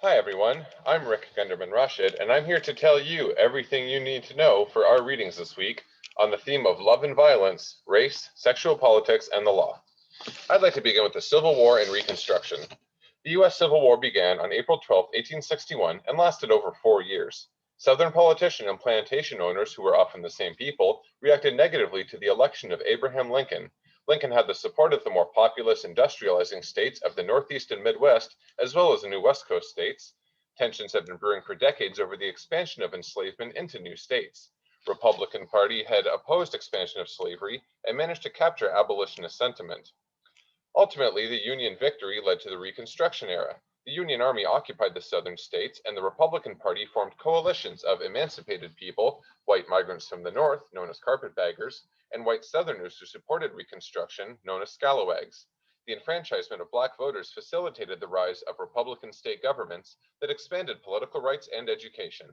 Hi everyone, I'm Rick Gunderman Rashid, and I'm here to tell you everything you need to know for our readings this week on the theme of love and violence, race, sexual politics, and the law. I'd like to begin with the Civil War and Reconstruction. The U.S. Civil War began on April 12, 1861, and lasted over 4 years. Southern politicians and plantation owners, who were often the same people, reacted negatively to the election of Abraham Lincoln. Lincoln had the support of the more populous industrializing states of the Northeast and Midwest, as well as the new West Coast states. Tensions had been brewing for decades over the expansion of enslavement into new states. Republican Party had opposed expansion of slavery and managed to capture abolitionist sentiment. Ultimately, the Union victory led to the Reconstruction era. The Union Army occupied the southern states, and the Republican Party formed coalitions of emancipated people, white migrants from the North, known as carpetbaggers, and white Southerners who supported Reconstruction, known as scalawags. The enfranchisement of black voters facilitated the rise of Republican state governments that expanded political rights and education.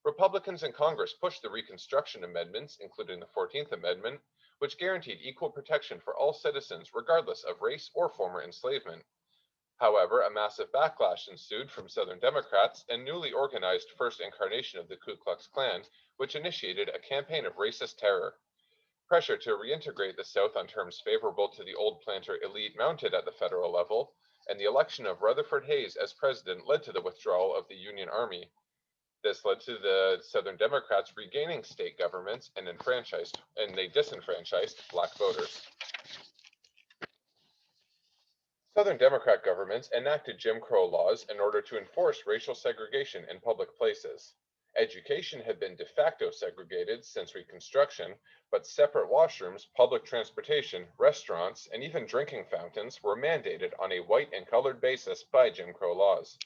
Republicans in Congress pushed the Reconstruction amendments, including the 14th Amendment, which guaranteed equal protection for all citizens regardless of race or former enslavement. However, a massive backlash ensued from Southern Democrats and newly organized first incarnation of the Ku Klux Klan, which initiated a campaign of racist terror. Pressure to reintegrate the South on terms favorable to the old planter elite mounted at the federal level, and the election of Rutherford Hayes as president led to the withdrawal of the Union Army. This led to the Southern Democrats regaining state governments and they disenfranchised black voters. Southern Democrat governments enacted Jim Crow laws in order to enforce racial segregation in public places. Education had been de facto segregated since Reconstruction, but separate washrooms, public transportation, restaurants, and even drinking fountains were mandated on a white and colored basis by Jim Crow laws.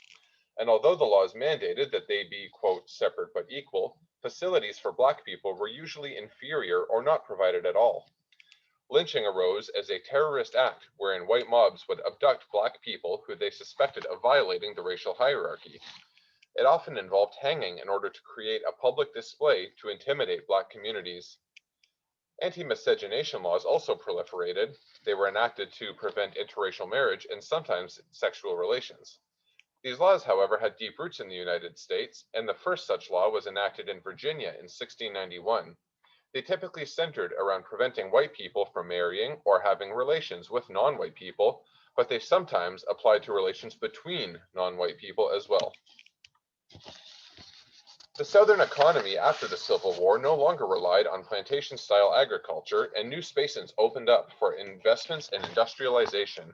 And although the laws mandated that they be, quote, separate but equal, facilities for black people were usually inferior or not provided at all. Lynching arose as a terrorist act wherein white mobs would abduct black people who they suspected of violating the racial hierarchy. It often involved hanging in order to create a public display to intimidate black communities. Anti-miscegenation laws also proliferated. They were enacted to prevent interracial marriage and sometimes sexual relations. These laws, however, had deep roots in the United States, and the first such law was enacted in Virginia in 1691. They typically centered around preventing white people from marrying or having relations with non-white people, but they sometimes applied to relations between non-white people as well. The Southern economy after the Civil War no longer relied on plantation-style agriculture, and new spaces opened up for investments and industrialization.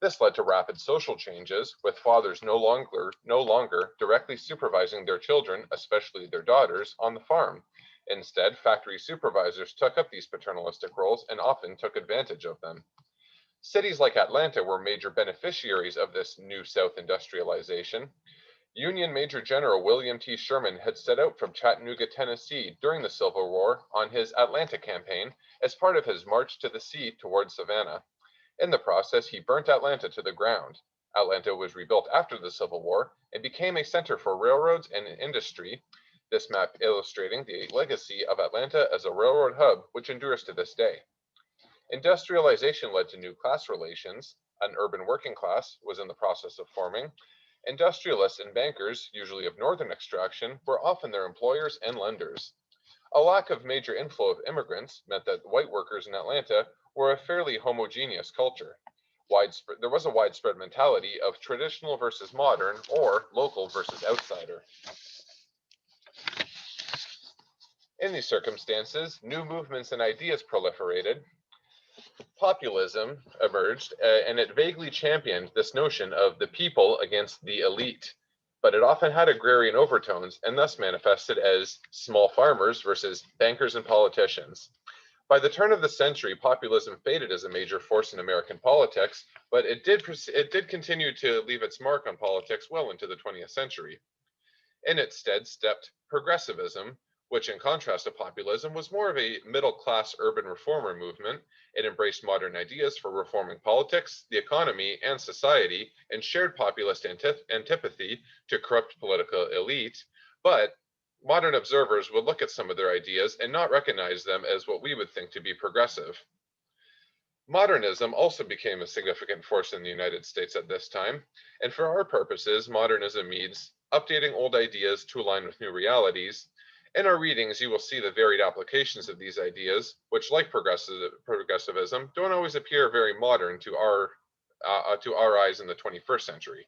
This led to rapid social changes, with fathers no longer directly supervising their children, especially their daughters, on the farm. Instead, factory supervisors took up these paternalistic roles and often took advantage of them. Cities like Atlanta were major beneficiaries of this new South industrialization. Union Major General William T. Sherman had set out from Chattanooga, Tennessee during the Civil War on his Atlanta campaign as part of his march to the sea towards Savannah. In the process, he burnt Atlanta to the ground. Atlanta was rebuilt after the Civil War and became a center for railroads and industry, this map illustrating the legacy of Atlanta as a railroad hub which endures to this day. Industrialization led to new class relations. An urban working class was in the process of forming. Industrialists and bankers, usually of northern extraction, were often their employers and lenders. A lack of major inflow of immigrants meant that white workers in Atlanta were a fairly homogeneous culture. There was a widespread mentality of traditional versus modern or local versus outsider. In these circumstances, new movements and ideas proliferated. Populism emerged, and it vaguely championed this notion of the people against the elite, but it often had agrarian overtones and thus manifested as small farmers versus bankers and politicians. By the turn of the century, populism faded as a major force in American politics, but it did continue to leave its mark on politics well into the 20th century. In its stead stepped progressivism, which in contrast to populism was more of a middle-class urban reformer movement. It embraced modern ideas for reforming politics, the economy, and society, and shared populist antipathy to corrupt political elite, but modern observers would look at some of their ideas and not recognize them as what we would think to be progressive. Modernism also became a significant force in the United States at this time, and for our purposes, modernism means updating old ideas to align with new realities. In our readings, you will see the varied applications of these ideas, which, like progressivism, don't always appear very modern to our eyes in the 21st century.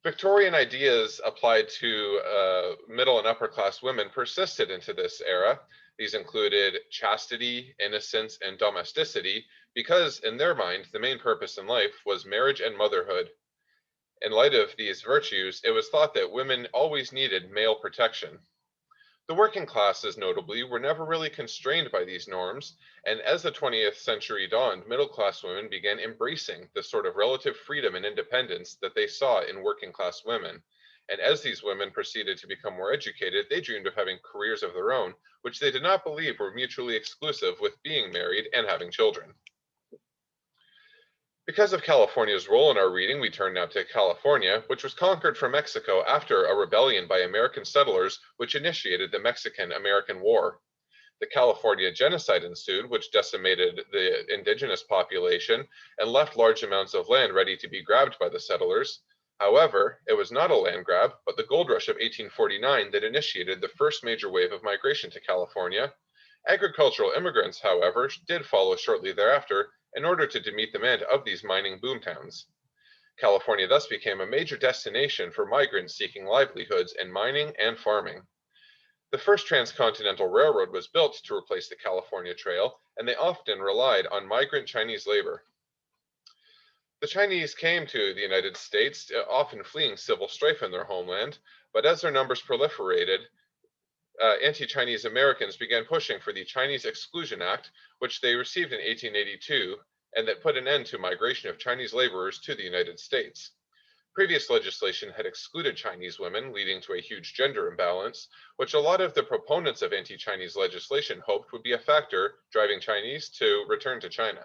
Victorian ideas applied to middle and upper class women persisted into this era. These included chastity, innocence, and domesticity, because in their mind, the main purpose in life was marriage and motherhood. In light of these virtues, it was thought that women always needed male protection. The working classes, notably, were never really constrained by these norms, and as the 20th century dawned, middle class women began embracing the sort of relative freedom and independence that they saw in working class women. And as these women proceeded to become more educated, they dreamed of having careers of their own, which they did not believe were mutually exclusive with being married and having children. Because of California's role in our reading, we turn now to California, which was conquered from Mexico after a rebellion by American settlers, which initiated the Mexican-American War. The California genocide ensued, which decimated the indigenous population and left large amounts of land ready to be grabbed by the settlers. However, it was not a land grab, but the gold rush of 1849 that initiated the first major wave of migration to California. Agricultural immigrants, however, did follow shortly thereafter in order to meet the demand of these mining boomtowns. California thus became a major destination for migrants seeking livelihoods in mining and farming. The first transcontinental railroad was built to replace the California Trail, and they often relied on migrant Chinese labor. The Chinese came to the United States, often fleeing civil strife in their homeland, but as their numbers proliferated, anti-Chinese Americans began pushing for the Chinese Exclusion Act, which they received in 1882, and that put an end to migration of Chinese laborers to the United States. Previous legislation had excluded Chinese women, leading to a huge gender imbalance, which a lot of the proponents of anti-Chinese legislation hoped would be a factor driving Chinese to return to China.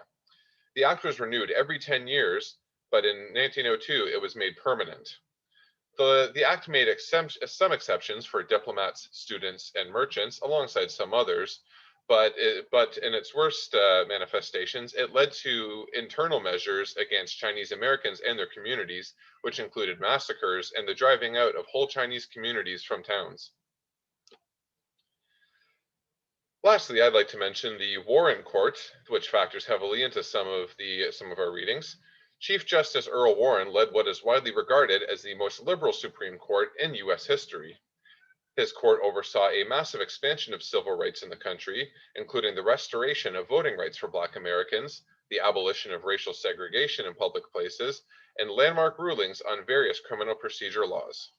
The act was renewed every 10 years, but in 1902 it was made permanent. The act made some exceptions for diplomats, students, and merchants, alongside some others, but in its worst manifestations, it led to internal measures against Chinese Americans and their communities, which included massacres and the driving out of whole Chinese communities from towns. Lastly, I'd like to mention the Warren Court, which factors heavily into some of our readings. Chief Justice Earl Warren led what is widely regarded as the most liberal Supreme Court in U.S. history. His court oversaw a massive expansion of civil rights in the country, including the restoration of voting rights for Black Americans, the abolition of racial segregation in public places, and landmark rulings on various criminal procedure laws.